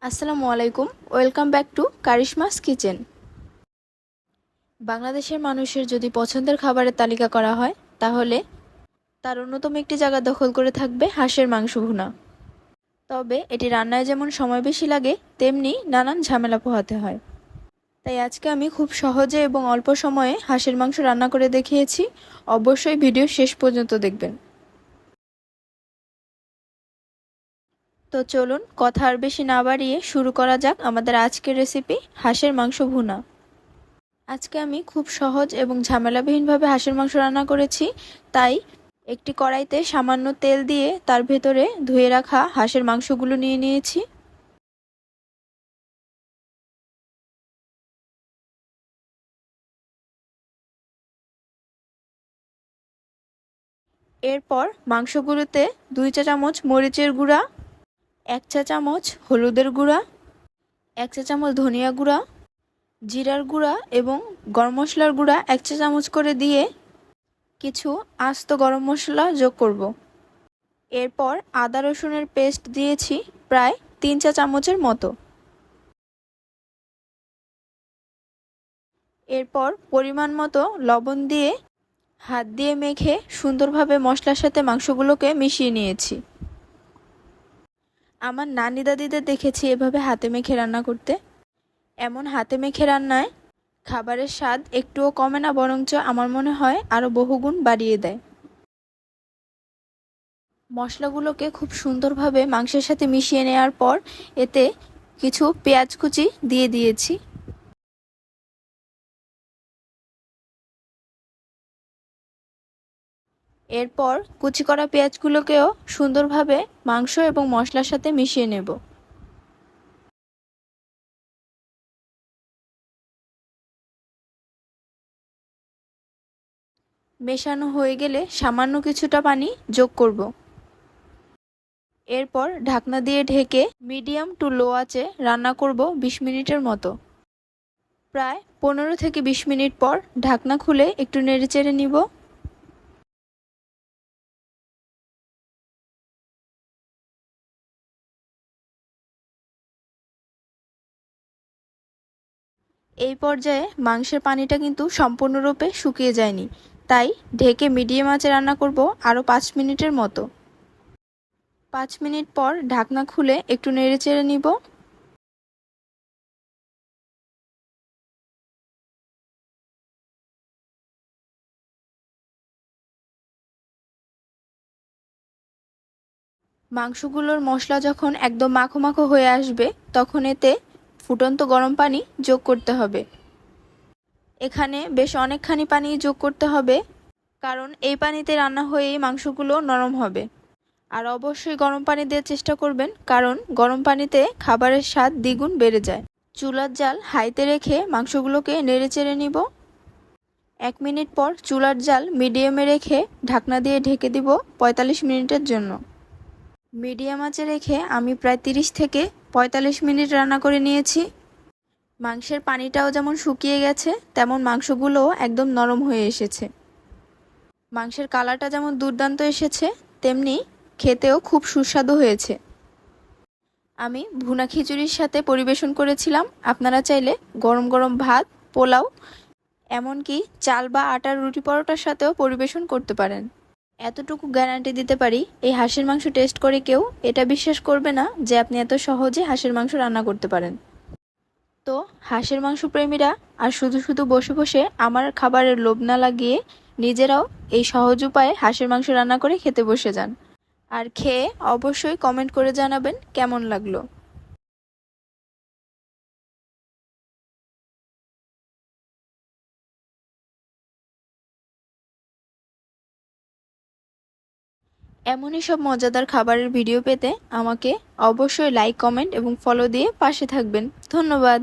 আসসালামু আলাইকুম। Welcome back to Karishma's kitchen. বাংলাদেশের মানুষের যদি পছন্দের খাবারের তালিকা করা হয় তাহলে তার অন্যতম একটি জায়গা দখল করে থাকবে হাঁসের মাংস ভুনা। তবে এটি রান্নায় যেমন সময় বেশি লাগে তেমনি নানান ঝামেলা পোহাতে হয়। তাই আজকে আমি খুব সহজে এবং অল্প সময়ে হাঁসের মাংস রান্না করে দেখিয়েছি। অবশ্যই ভিডিও শেষ পর্যন্ত দেখবেন। তো চলুন কথা আর বেশি না বাড়িয়ে শুরু করা যাক আমাদের আজকের রেসিপি হাঁসের মাংস ভুনা। আজকে আমি খুব সহজ এবং ঝামেলাবিহীনভাবে হাঁসের মাংস রান্না করেছি। তাই একটি কড়াইতে সামান্য তেল দিয়ে তার ভেতরে ধুয়ে রাখা হাঁসের মাংসগুলো নিয়ে নিয়েছি। এরপর মাংসগুলোতে 2 চা চামচ মরিচের গুঁড়া, 1 চা চামচ হলুদের গুঁড়া, 1 চা চামচ ধনিয়া গুঁড়া, জিরার গুঁড়া এবং গরম মশলার গুঁড়া 1 চা চামচ করে দিয়ে কিছু আস্ত গরম মশলা যোগ করব। এরপর আদা রসুনের পেস্ট দিয়েছি প্রায় 3 চা চামচের মতো। এরপর পরিমাণ মতো লবণ দিয়ে হাত দিয়ে মেখে সুন্দরভাবে মশলার সাথে মাংসগুলোকে মিশিয়ে নিয়েছি। আমার নানি দাদিদের দেখেছি এভাবে হাতে মেখে রান্না করতে। এমন হাতে মেখে রান্নায় খাবারের স্বাদ একটুও কমে না, বরঞ্চ আমার মনে হয় আরও বহুগুণ বাড়িয়ে দেয়। মশলাগুলোকে খুব সুন্দরভাবে মাংসের সাথে মিশিয়ে নেওয়ার পর এতে কিছু পেঁয়াজ কুচি দিয়ে দিয়েছি। এরপর কুচি করা পেঁয়াজগুলোকেও সুন্দরভাবে মাংস এবং মশলার সাথে মিশিয়ে নেব। মেশানো হয়ে গেলে সামান্য কিছুটা পানি যোগ করব। এরপর ঢাকনা দিয়ে ঢেকে মিডিয়াম টু লো আঁচে রান্না করব 20 মিনিটের মতো। প্রায় 15 থেকে 20 মিনিট পর ঢাকনা খুলে একটু নেড়েচেড়ে নিব। এই পর্যায়ে মাংসের পানিটা কিন্তু সম্পূর্ণরূপে শুকিয়ে যায়নি, তাই ঢেকে মিডিয়াম আঁচে রান্না করব আরও 5 মিনিটের মতো। 5 মিনিট পর ঢাকনা খুলে একটু নেড়েচেড়ে নিব। মাংসগুলোর মশলা যখন একদম মাখো মাখো হয়ে আসবে তখন এতে ফুটন্ত গরম পানি যোগ করতে হবে। এখানে বেশ অনেকখানি পানি যোগ করতে হবে, কারণ এই পানিতে রান্না হয়েই মাংসগুলো নরম হবে। আর অবশ্যই গরম পানি দেওয়ার চেষ্টা করবেন, কারণ গরম পানিতে খাবারের স্বাদ দ্বিগুণ বেড়ে যায়। চুলার জাল হাইতে রেখে মাংসগুলোকে নেড়েচেড়ে নিব। 1 মিনিট পর চুলার জাল মিডিয়ামে রেখে ঢাকনা দিয়ে ঢেকে দিব 45 মিনিটের জন্য। মিডিয়াম আঁচে রেখে আমি প্রায় 30 থেকে 45 মিনিট রান্না করে নিয়েছি। মাংসের পানিটাও যেমন শুকিয়ে গেছে তেমন মাংসগুলোও একদম নরম হয়ে এসেছে। মাংসের কালারটা যেমন দুর্দান্ত এসেছে তেমনি খেতেও খুব সুস্বাদু হয়েছে। আমি ভুনা খিচুড়ির সাথে পরিবেশন করেছিলাম। আপনারা চাইলে গরম গরম ভাত, পোলাও, এমনকি চাল বা আটার রুটি পরোটার সাথেও পরিবেশন করতে পারেন। এতটুকু গ্যারান্টি দিতে পারি, এই হাঁসের মাংস টেস্ট করে কেউ এটা বিশ্বাস করবে না যে আপনি এত সহজে হাঁসের মাংস রান্না করতে পারেন। তো হাঁসের মাংস প্রেমীরা আর শুধু শুধু বসে বসে আমার খাবারের লোভ না লাগিয়ে নিজেরাও এই সহজ উপায়ে হাঁসের মাংস রান্না করে খেতে বসে যান। আর খেয়ে অবশ্যই কমেন্ট করে জানাবেন কেমন লাগলো। এমনই সব মজাদার খাবারের ভিডিও পেতে আমাকে অবশ্যই লাইক, কমেন্ট এবং ফলো দিয়ে পাশে থাকবেন। ধন্যবাদ।